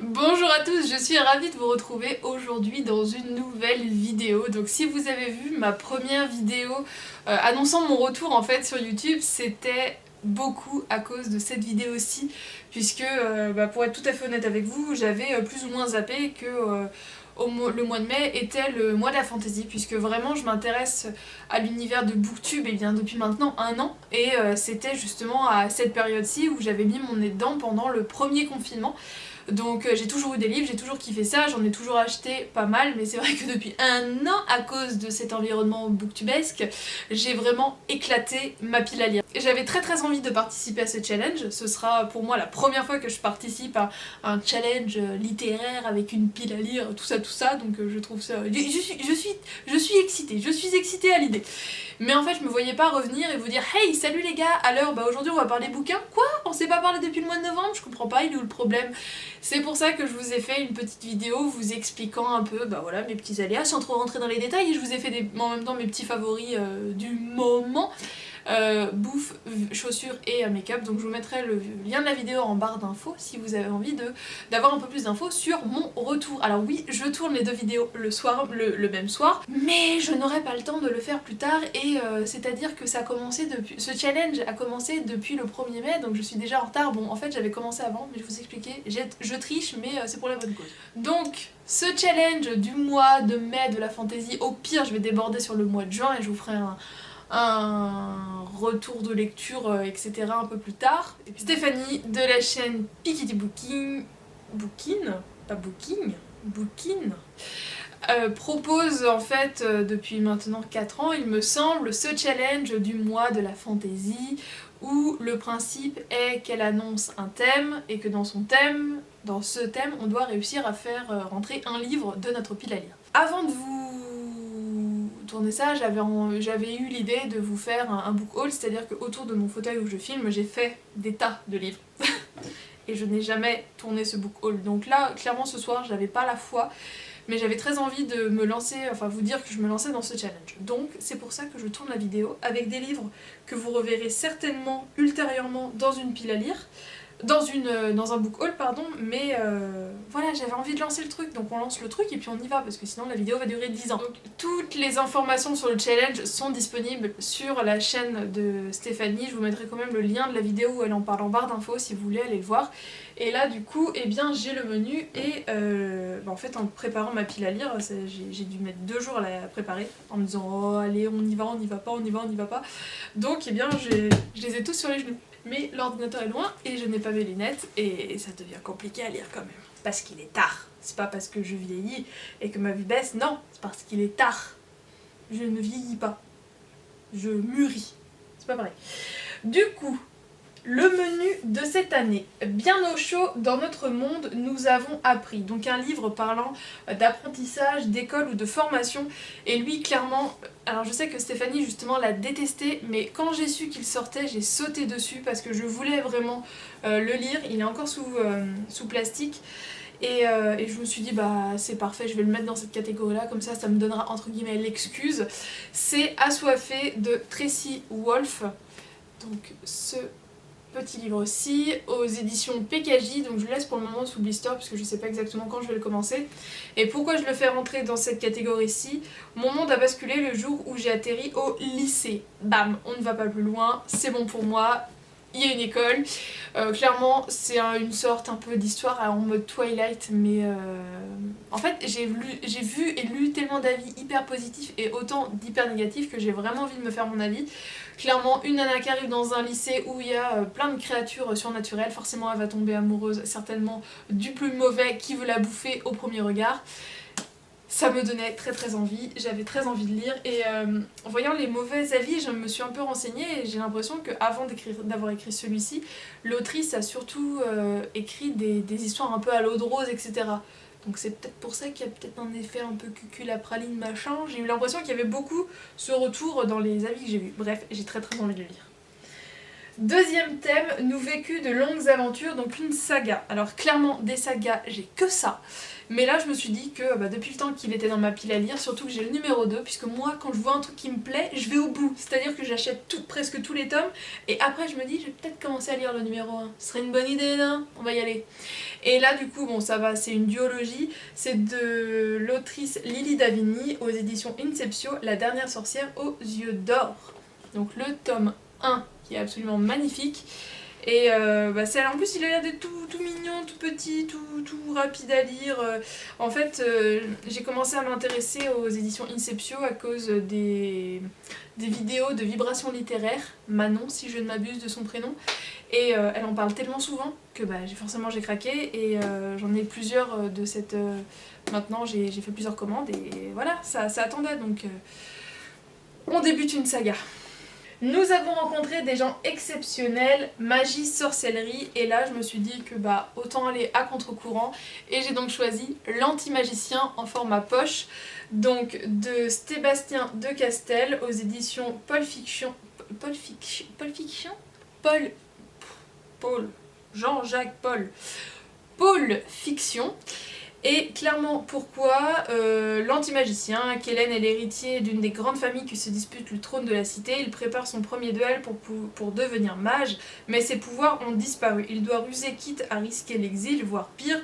Bonjour à tous, je suis ravie de vous retrouver aujourd'hui dans une nouvelle vidéo. Donc si vous avez vu ma première vidéo annonçant mon retour en fait sur YouTube, c'était beaucoup à cause de cette vidéo-ci, puisque pour être tout à fait honnête avec vous, j'avais plus ou moins zappé que le mois de mai était le mois de la fantasy, puisque vraiment je m'intéresse à l'univers de Booktube et bien depuis maintenant un an, et c'était justement à cette période-ci où j'avais mis mon nez dedans pendant le premier confinement. Donc j'ai toujours eu des livres, j'ai toujours kiffé ça, j'en ai toujours acheté pas mal, mais c'est vrai que depuis un an, à cause de cet environnement booktubesque, j'ai vraiment éclaté ma pile à lire. J'avais très envie de participer à ce challenge, ce sera pour moi la première fois que je participe à un challenge littéraire avec une pile à lire, tout ça, donc je trouve ça... Je suis excitée à l'idée. Mais en fait, je me voyais pas revenir et vous dire hey, salut les gars, alors aujourd'hui on va parler bouquin. Quoi? On s'est pas parlé depuis le mois de novembre? Je comprends pas, il est où le problème? C'est pour ça que je vous ai fait une petite vidéo vous expliquant un peu voilà, mes petits aléas sans trop rentrer dans les détails, et je vous ai fait en même temps mes petits favoris du moment. Bouffe, chaussures et make-up. Donc je vous mettrai le lien de la vidéo en barre d'infos si vous avez envie d'avoir un peu plus d'infos sur mon retour. Alors oui, je tourne les deux vidéos le soir, le même soir, mais je n'aurai pas le temps de le faire plus tard, et c'est-à-dire que ça a commencé depuis... Ce challenge a commencé depuis le 1er mai, donc je suis déjà en retard. Bon, en fait j'avais commencé avant, mais je vous expliquais, je triche, mais c'est pour la bonne cause. Donc, ce challenge du mois de mai de la fantasy, au pire je vais déborder sur le mois de juin et je vous ferai un retour de lecture, etc. un peu plus tard. Et puis Stéphanie de la chaîne Piketty Booking, pas Booking, Booking, propose en fait depuis maintenant 4 ans, il me semble, ce challenge du mois de la fantasy, où le principe est qu'elle annonce un thème et que dans ce thème, on doit réussir à faire rentrer un livre de notre pile à lire. Avant de vous tourner ça, j'avais eu l'idée de vous faire un book haul, c'est-à-dire qu'autour de mon fauteuil où je filme, j'ai fait des tas de livres. Et je n'ai jamais tourné ce book haul. Donc là, clairement ce soir, j'avais pas la foi, mais j'avais très envie de me lancer, enfin vous dire que je me lançais dans ce challenge. Donc c'est pour ça que je tourne la vidéo avec des livres que vous reverrez certainement ultérieurement dans une pile à lire, dans un book haul pardon, mais voilà, j'avais envie de lancer le truc, donc on lance le truc et puis on y va, parce que sinon la vidéo va durer 10 ans. Donc toutes les informations sur le challenge sont disponibles sur la chaîne de Stéphanie, je vous mettrai quand même le lien de la vidéo où elle en parle en barre d'infos si vous voulez aller le voir. Et là du coup, eh bien j'ai le menu, et en fait en préparant ma pile à lire, j'ai dû mettre 2 jours à la préparer, en me disant oh allez on y va, on y va pas, on y va, on y va pas. Donc eh bien je les ai tous sur les genoux. Mais l'ordinateur est loin et je n'ai pas mes lunettes et ça devient compliqué à lire quand même. Parce qu'il est tard. C'est pas parce que je vieillis et que ma vue baisse, non, c'est parce qu'il est tard. Je ne vieillis pas. Je mûris. C'est pas pareil. Du coup, le menu de cette année. Bien au chaud dans notre monde, nous avons appris. Donc un livre parlant d'apprentissage, d'école ou de formation. Et lui, clairement, alors je sais que Stéphanie justement l'a détesté, mais quand j'ai su qu'il sortait, j'ai sauté dessus parce que je voulais vraiment le lire. Il est encore sous plastique. Et je me suis dit bah c'est parfait, je vais le mettre dans cette catégorie là, comme ça me donnera entre guillemets l'excuse. C'est Assoiffé de Tracy Wolff. Donc ce petit livre-ci, aux éditions PKJ, donc je le laisse pour le moment sous blister puisque je sais pas exactement quand je vais le commencer. Et pourquoi je le fais rentrer dans cette catégorie-ci? Mon monde a basculé le jour où j'ai atterri au lycée. Bam, on ne va pas plus loin, c'est bon pour moi. Il y a une école, clairement c'est une sorte un peu d'histoire en mode Twilight, mais en fait j'ai vu et lu tellement d'avis hyper positifs et autant d'hyper négatifs que j'ai vraiment envie de me faire mon avis. Clairement une nana qui arrive dans un lycée où il y a plein de créatures surnaturelles, forcément elle va tomber amoureuse certainement du plus mauvais qui veut la bouffer au premier regard. Ça me donnait très envie, j'avais très envie de lire, et en voyant les mauvais avis, je me suis un peu renseignée et j'ai l'impression qu'avant d'avoir écrit celui-ci, l'autrice a surtout écrit des histoires un peu à l'eau de rose, etc. Donc c'est peut-être pour ça qu'il y a peut-être un effet un peu cucul à praline machin, j'ai eu l'impression qu'il y avait beaucoup ce retour dans les avis que j'ai vus. Bref, j'ai très envie de le lire. Deuxième thème, nous vécu de longues aventures, donc une saga. Alors clairement des sagas, j'ai que ça. Mais là je me suis dit que depuis le temps qu'il était dans ma pile à lire, surtout que j'ai le numéro 2, puisque moi quand je vois un truc qui me plaît, je vais au bout. C'est-à-dire que j'achète presque tous les tomes, et après je me dis je vais peut-être commencer à lire le numéro 1. Ce serait une bonne idée, non? On va y aller. Et là du coup, bon ça va, c'est une duologie, c'est de l'autrice Lily Davigny aux éditions Inceptio, La dernière sorcière aux yeux d'or. Donc le tome 1 qui est absolument magnifique. Et celle en plus il a l'air d'être tout mignon, tout petit, tout rapide à lire. En fait j'ai commencé à m'intéresser aux éditions Inceptio à cause des vidéos de vibrations littéraires, Manon si je ne m'abuse de son prénom. Et elle en parle tellement souvent que forcément j'ai craqué et j'en ai plusieurs de cette... maintenant j'ai fait plusieurs commandes et voilà, ça attendait donc on débute une saga. Nous avons rencontré des gens exceptionnels, magie, sorcellerie, et là je me suis dit que autant aller à contre-courant, et j'ai donc choisi l'Anti-magicien en format poche, donc de Sébastien de Castel aux éditions Paul Fiction. Jean-Jacques Paul. Paul Fiction. Et clairement pourquoi l'anti-magicien, Kellen est l'héritier d'une des grandes familles qui se disputent le trône de la cité, il prépare son premier duel pour devenir mage, mais ses pouvoirs ont disparu. Il doit ruser quitte à risquer l'exil, voire pire.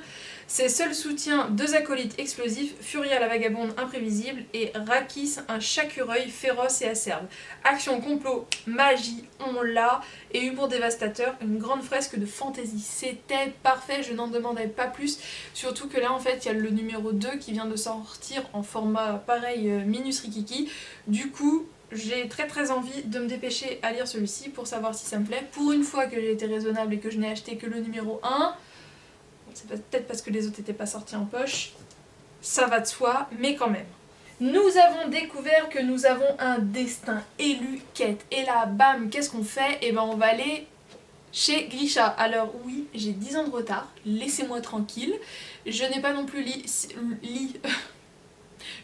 Ses seuls soutiens, deux acolytes explosifs, Furia la vagabonde imprévisible et Rakis, un chacureuil féroce et acerbe. Action, complot, magie, on l'a, et humour dévastateur, une grande fresque de fantaisie. C'était parfait, je n'en demandais pas plus, surtout que là en fait il y a le numéro 2 qui vient de sortir en format pareil Minus Rikiki. Du coup j'ai très envie de me dépêcher à lire celui-ci pour savoir si ça me plaît. Pour une fois que j'ai été raisonnable et que je n'ai acheté que le numéro 1, c'est peut-être parce que les autres n'étaient pas sortis en poche, ça va de soi, mais quand même. Nous avons découvert que nous avons un destin élu quête. Et là, bam, qu'est-ce qu'on fait? Et on va aller chez Grisha. Alors oui, j'ai 10 ans de retard, laissez-moi tranquille. Je n'ai pas non plus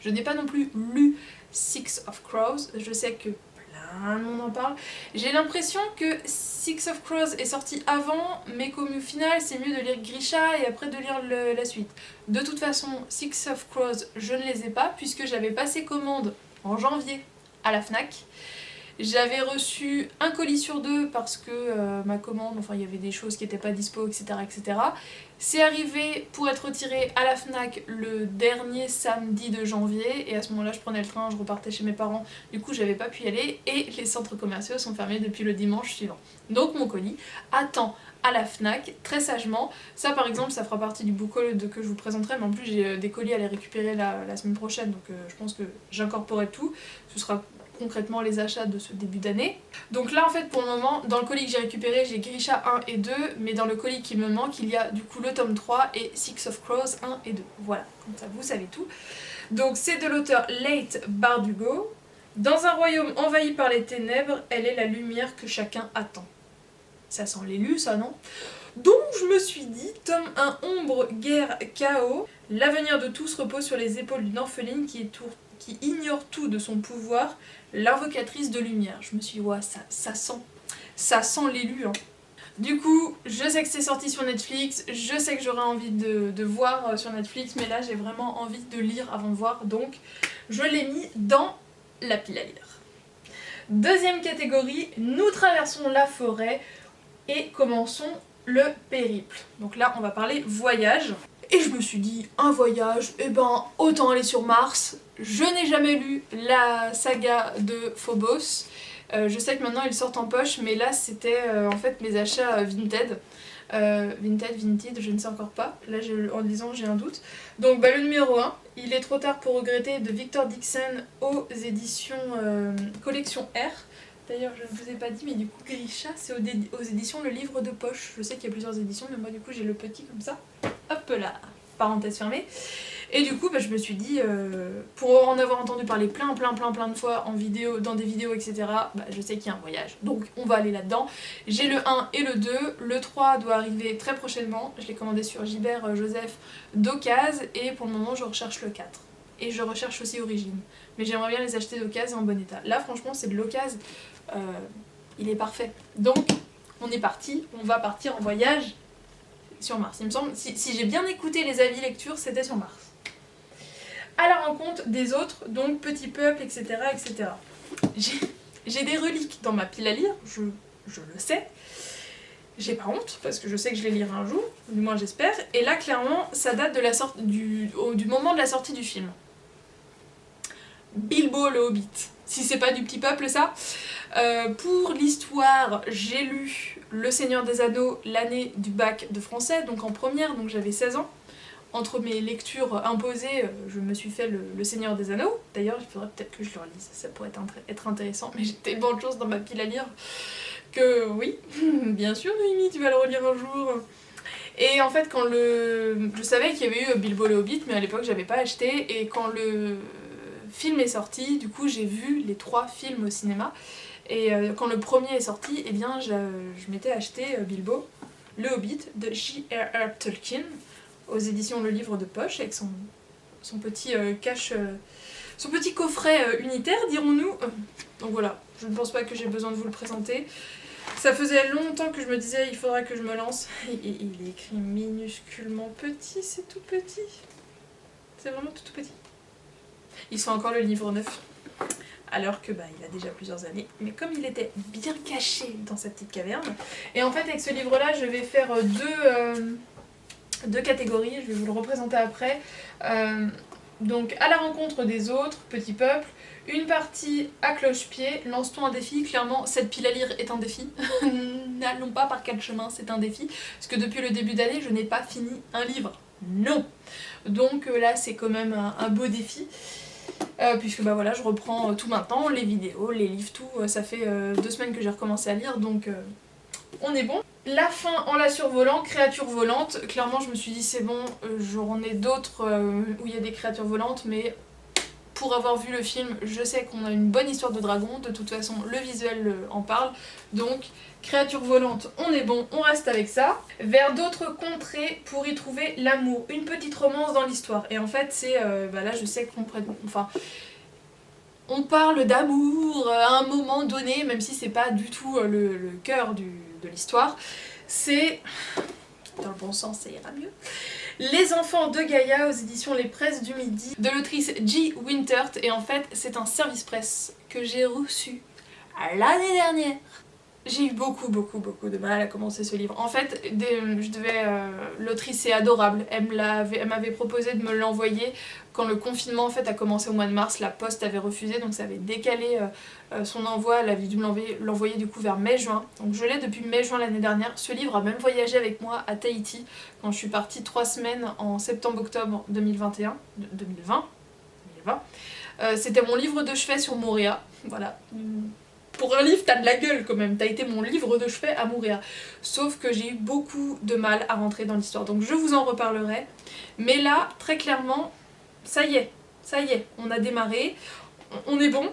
je n'ai pas non plus lu Six of Crows. Je sais que plein de monde en parle. J'ai l'impression que Six of Crows est sorti avant, mais qu'au final c'est mieux de lire Grisha et après de lire la suite. De toute façon, Six of Crows, je ne les ai pas puisque j'avais passé commande en janvier à la Fnac. J'avais reçu un colis sur 2 parce que ma commande, il y avait des choses qui n'étaient pas dispo, etc. etc. C'est arrivé pour être retiré à la Fnac le dernier samedi de janvier et à ce moment-là je prenais le train, je repartais chez mes parents, du coup j'avais pas pu y aller et les centres commerciaux sont fermés depuis le dimanche suivant. Donc mon colis attend à la Fnac, très sagement. Ça par exemple ça fera partie du book haul que je vous présenterai, mais en plus j'ai des colis à les récupérer la semaine prochaine, donc je pense que j'incorporerai tout. Ce sera concrètement les achats de ce début d'année. Donc là en fait pour le moment, dans le colis que j'ai récupéré, j'ai Grisha 1 et 2, mais dans le colis qui me manque, il y a du coup le tome 3 et Six of Crows 1 et 2. Voilà, comme ça vous savez tout. Donc c'est de l'auteur Leigh Bardugo. Dans un royaume envahi par les ténèbres, elle est la lumière que chacun attend. Ça sent l'élu ça, non? Donc je me suis dit, tome 1, ombre, guerre, chaos. L'avenir de tous repose sur les épaules d'une orpheline qui ignore tout de son pouvoir, l'invocatrice de lumière. Je me suis dit, ouais, ça sent l'élu. Hein. Du coup, je sais que c'est sorti sur Netflix, je sais que j'aurais envie de voir sur Netflix, mais là j'ai vraiment envie de lire avant de voir, donc je l'ai mis dans la pile à lire. Deuxième catégorie, nous traversons la forêt et commençons le périple. Donc là on va parler voyage. Et je me suis dit, un voyage, autant aller sur Mars. Je n'ai jamais lu la saga de Phobos. Je sais que maintenant ils sortent en poche, mais là c'était en fait mes achats Vinted. Vinted, je ne sais encore pas. Là en lisant j'ai un doute. Donc le numéro 1, Il est trop tard pour regretter de Victor Dixon aux éditions Collection R. D'ailleurs, je ne vous ai pas dit, mais du coup, Grisha, c'est aux éditions Le Livre de Poche. Je sais qu'il y a plusieurs éditions, mais moi, du coup, j'ai le petit comme ça. Hop là, parenthèse fermée. Et du coup, je me suis dit, pour en avoir entendu parler plein de fois en vidéo, dans des vidéos, etc., je sais qu'il y a un voyage. Donc, on va aller là-dedans. J'ai le 1 et le 2. Le 3 doit arriver très prochainement. Je l'ai commandé sur Gilbert Joseph d'Ocase. Et pour le moment, je recherche le 4. Et je recherche aussi Origine. Mais j'aimerais bien les acheter d'occasion en bon état. Là, franchement, c'est de l'occasion. Il est parfait. Donc, on est parti, on va partir en voyage sur Mars. Il me semble, si j'ai bien écouté les avis lecture, c'était sur Mars. À la rencontre des autres, donc Petit Peuple, etc. etc. J'ai des reliques dans ma pile à lire, je le sais. J'ai pas honte, parce que je sais que je les lirai un jour, du moins j'espère. Et là, clairement, ça date de du moment de la sortie du film. Bilbo le Hobbit. Si c'est pas du Petit Peuple, ça. Pour l'histoire, j'ai lu Le Seigneur des Anneaux l'année du bac de français, donc en première, donc j'avais 16 ans. Entre mes lectures imposées, je me suis fait le Seigneur des Anneaux. D'ailleurs, il faudrait peut-être que je le relise, ça pourrait être intéressant, mais j'ai tellement de choses dans ma pile à lire que oui, bien sûr Mimi, tu vas le relire un jour. Et en fait, je savais qu'il y avait eu Bilbo le Hobbit, mais à l'époque j'avais pas acheté, et quand le film est sorti, du coup j'ai vu les 3 films au cinéma, et quand le premier est sorti, eh bien je m'étais acheté Bilbo le Hobbit de J.R.R. Tolkien, aux éditions Le Livre de Poche, avec son petit son petit coffret unitaire, dirons-nous. Donc voilà, je ne pense pas que j'ai besoin de vous le présenter. Ça faisait longtemps que je me disais il faudra que je me lance. Il est écrit minusculement petit, c'est tout petit. C'est vraiment tout petit. Il sent encore le livre neuf, alors que il a déjà plusieurs années. Mais comme il était bien caché dans sa petite caverne. Et en fait avec ce livre-là, je vais faire deux catégories, je vais vous le représenter après. Donc à la rencontre des autres, Petit Peuple, une partie à cloche-pied, lance-t-on un défi, clairement cette pile à lire est un défi, n'allons pas par 4 chemins, c'est un défi, parce que depuis le début d'année je n'ai pas fini un livre, non. Donc là c'est quand même un beau défi, puisque voilà, je reprends tout maintenant, les vidéos, les livres, tout, ça fait 2 semaines que j'ai recommencé à lire, donc on est bon. La fin en la survolant, créature volante, clairement je me suis dit c'est bon, j'en ai d'autres où il y a des créatures volantes, mais pour avoir vu le film, je sais qu'on a une bonne histoire de dragon, de toute façon le visuel en parle, donc créature volante, on est bon, on reste avec ça. Vers d'autres contrées pour y trouver l'amour, une petite romance dans l'histoire, et en fait c'est, là je sais qu'on on parle d'amour à un moment donné, même si c'est pas du tout le cœur de l'histoire. C'est, dans le bon sens, ça ira mieux. Les enfants de Gaïa aux éditions Les Presses du Midi, de l'autrice J. Wintert, et en fait c'est un service presse que j'ai reçu l'année dernière. J'ai eu beaucoup de mal à commencer ce livre. En fait, l'autrice est adorable. Elle m'avait proposé de me l'envoyer quand le confinement en fait a commencé au mois de mars. La Poste avait refusé, donc ça avait décalé son envoi. Elle avait dû me l'envoyer du coup vers mai-juin. Donc je l'ai depuis mai-juin l'année dernière. Ce livre a même voyagé avec moi à Tahiti quand je suis partie 3 semaines en septembre-octobre 2021. 2020. C'était mon livre de chevet sur Moorea. Voilà. Pour un livre, t'as de la gueule quand même, t'as été mon livre de chevet à Moorea. Sauf que j'ai eu beaucoup de mal à rentrer dans l'histoire, donc je vous en reparlerai. Mais là, très clairement, ça y est, on a démarré, on est bon.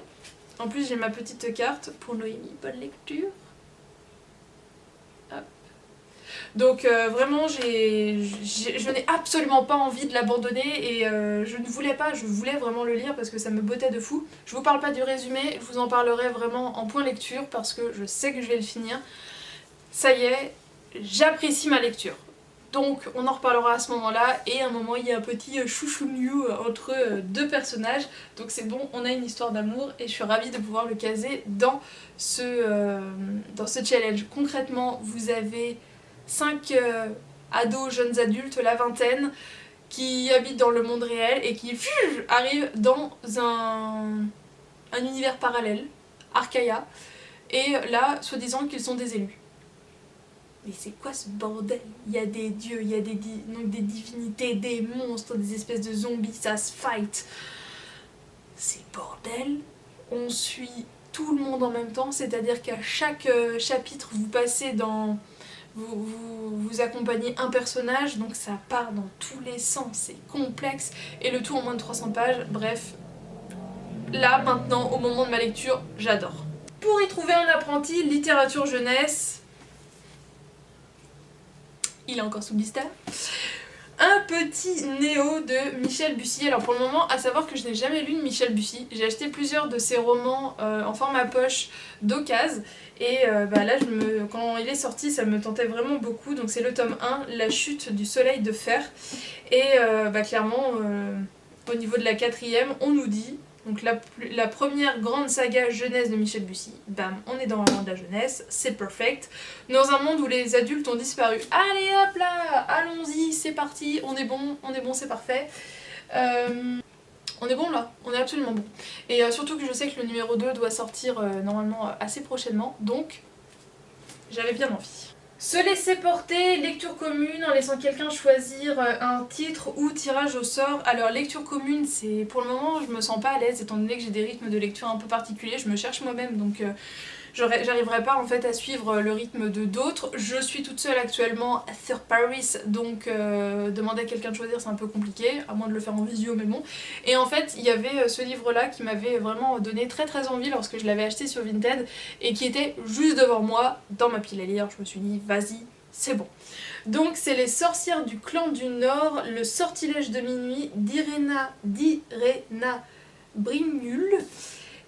En plus, j'ai ma petite carte pour Noémie, bonne lecture. Hop. Donc vraiment, je n'ai absolument pas envie de l'abandonner, et je ne voulais pas, je voulais vraiment le lire parce que ça me bottait de fou. Je vous parle pas du résumé, je vous en parlerai vraiment en point lecture parce que je sais que je vais le finir. Ça y est, j'apprécie ma lecture. Donc on en reparlera à ce moment-là, et à un moment il y a un petit chouchou-miou entre 2 personnages, donc c'est bon, on a une histoire d'amour et je suis ravie de pouvoir le caser dans ce challenge. Concrètement, vous avez 5 ados, jeunes adultes, la vingtaine, qui habitent dans le monde réel et qui arrivent dans un univers parallèle, Arcaia, et là, soi-disant qu'ils sont des élus. Mais c'est quoi ce bordel? Il y a des dieux, il y a des divinités, des monstres, des espèces de zombies, ça se fight. C'est bordel. On suit tout le monde en même temps, c'est-à-dire qu'à chaque chapitre, vous passez dans... Vous accompagnez un personnage, donc ça part dans tous les sens, c'est complexe, et le tout en moins de 300 pages, bref. Là, maintenant, au moment de ma lecture, j'adore. Pour y trouver un apprenti, littérature jeunesse, il est encore sous blister. un petit Néo de Michel Bussy. Alors pour le moment, à savoir que je n'ai jamais lu de Michel Bussy. J'ai acheté plusieurs de ses romans en format poche d'occasion. Et là, quand il est sorti, ça me tentait vraiment beaucoup. Donc c'est le tome 1, La chute du soleil de fer. Et clairement, au niveau de la 4e, on nous dit... Donc la première grande saga jeunesse de Michel Bussy, bam, on est dans le monde de la jeunesse, c'est perfect. Dans un monde où les adultes ont disparu, allez hop là, allons-y, c'est parti, on est bon, c'est parfait. On est bon là, on est absolument bon. Et surtout que je sais que le numéro 2 doit sortir normalement assez prochainement, donc j'avais bien envie. Se laisser porter, lecture commune en laissant quelqu'un choisir un titre ou tirage au sort. Alors lecture commune, c'est pour le moment je me sens pas à l'aise étant donné que j'ai des rythmes de lecture un peu particuliers, je me cherche moi-même donc j'arriverai pas en fait à suivre le rythme de d'autres. Je suis toute seule actuellement sur Paris, donc demander à quelqu'un de choisir c'est un peu compliqué, à moins de le faire en visio mais bon. Et en fait il y avait ce livre là qui m'avait vraiment donné très envie lorsque je l'avais acheté sur Vinted et qui était juste devant moi dans ma pile à lire. Je me suis dit vas-y, c'est bon. Donc c'est Les sorcières du clan du Nord, le sortilège de minuit d'Irena Brignul.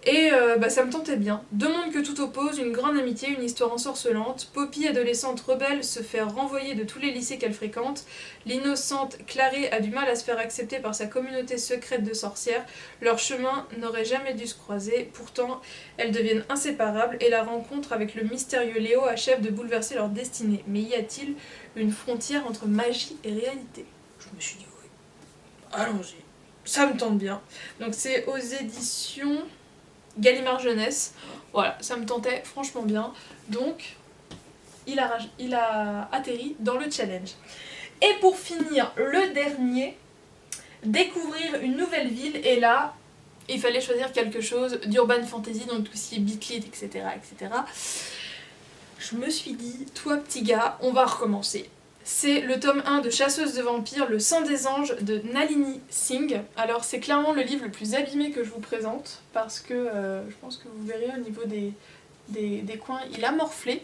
Et ça me tentait bien. Deux mondes que tout oppose, une grande amitié, une histoire ensorcelante. Poppy, adolescente rebelle, se fait renvoyer de tous les lycées qu'elle fréquente. L'innocente Clarée a du mal à se faire accepter par sa communauté secrète de sorcières. Leurs chemins n'auraient jamais dû se croiser, pourtant elles deviennent inséparables et la rencontre avec le mystérieux Léo achève de bouleverser leur destinée. Mais y a-t-il une frontière entre magie et réalité? Je me suis dit oui. Allons-y. Ça me tente bien. Donc c'est aux éditions Gallimard Jeunesse, voilà, ça me tentait franchement bien, donc il a atterri dans le challenge. Et pour finir, le dernier, découvrir une nouvelle ville, et là, il fallait choisir quelque chose d'urban fantasy, donc tout ce qui est bitlit, etc., etc. Je me suis dit, toi petit gars, on va recommencer. C'est le tome 1 de Chasseuse de vampires, Le sang des anges de Nalini Singh. Alors c'est clairement le livre le plus abîmé que je vous présente, parce que je pense que vous verrez au niveau des coins, il a morflé.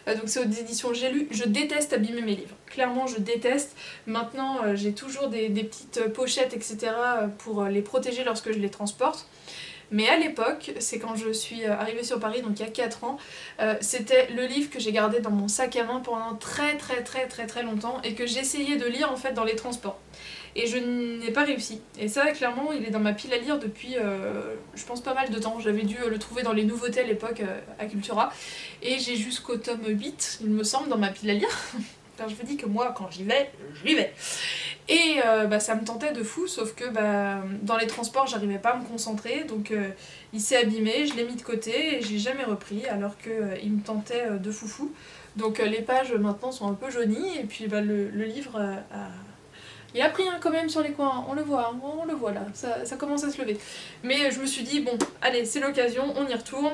Donc c'est aux éditions J'ai lu. Je déteste abîmer mes livres. Clairement je déteste. Maintenant j'ai toujours des petites pochettes, etc. pour les protéger lorsque je les transporte. Mais à l'époque, c'est quand je suis arrivée sur Paris, donc il y a 4 ans, c'était le livre que j'ai gardé dans mon sac à main pendant très longtemps et que j'essayais de lire en fait dans les transports. Et je n'ai pas réussi. Et ça, clairement, il est dans ma pile à lire depuis, je pense, pas mal de temps. J'avais dû le trouver dans les nouveautés à l'époque à Cultura. Et j'ai jusqu'au tome 8, il me semble, dans ma pile à lire. Car je vous dis que moi, quand j'y vais, j'y vais. Et ça me tentait de fou, sauf que dans les transports, j'arrivais pas à me concentrer. Donc il s'est abîmé, je l'ai mis de côté et j'ai jamais repris, alors qu'il me tentait de foufou. Donc les pages maintenant sont un peu jaunies. Et puis le livre il a pris quand même sur les coins, on le voit là, ça commence à se lever. Mais je me suis dit, bon, allez, c'est l'occasion, on y retourne.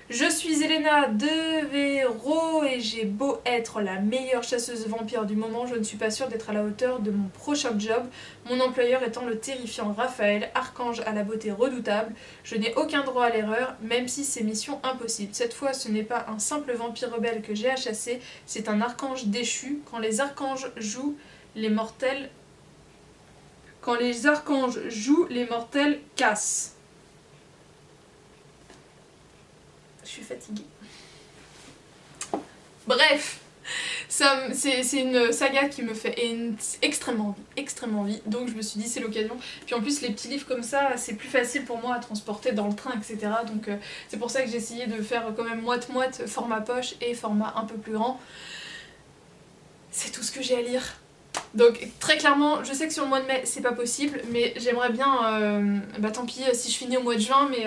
Je suis Elena de Véro et j'ai beau être la meilleure chasseuse de vampires du moment, je ne suis pas sûre d'être à la hauteur de mon prochain job, mon employeur étant le terrifiant Raphaël, archange à la beauté redoutable. Je n'ai aucun droit à l'erreur, même si c'est mission impossible. Cette fois, ce n'est pas un simple vampire rebelle que j'ai à chasser, c'est un archange déchu. Quand les archanges jouent, les mortels cassent. Je suis fatiguée. Bref, c'est une saga qui me fait extrêmement envie, donc je me suis dit c'est l'occasion. Puis en plus les petits livres comme ça, c'est plus facile pour moi à transporter dans le train, etc. Donc c'est pour ça que j'ai essayé de faire quand même moite-moite format poche et format un peu plus grand. C'est tout ce que j'ai à lire. Donc très clairement, je sais que sur le mois de mai c'est pas possible, mais j'aimerais bien, tant pis si je finis au mois de juin, mais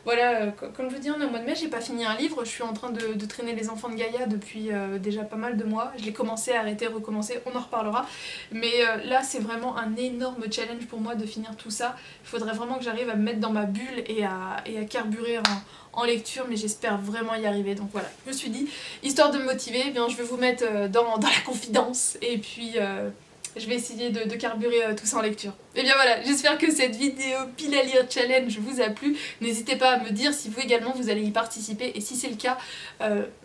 voilà, comme je vous dis, on est au mois de mai, j'ai pas fini un livre, je suis en train de traîner Les Enfants de Gaïa depuis déjà pas mal de mois, je l'ai commencé, arrêté, recommencé, on en reparlera, mais là c'est vraiment un énorme challenge pour moi de finir tout ça. Il faudrait vraiment que j'arrive à me mettre dans ma bulle et à carburer en lecture, mais j'espère vraiment y arriver. Donc voilà, je me suis dit, histoire de me motiver, eh bien je vais vous mettre dans la confidence, et puis je vais essayer de carburer tout ça en lecture. Et bien voilà, j'espère que cette vidéo pile à lire challenge vous a plu. N'hésitez pas à me dire si vous également vous allez y participer, et si c'est le cas,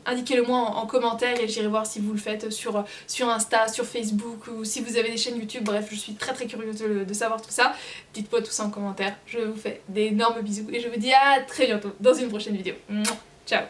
indiquez-le moi en commentaire et j'irai voir si vous le faites sur Insta, sur Facebook, ou si vous avez des chaînes YouTube. Bref, je suis très curieuse de savoir tout ça. Dites-moi tout ça en commentaire. Je vous fais d'énormes bisous et je vous dis à très bientôt dans une prochaine vidéo. Ciao.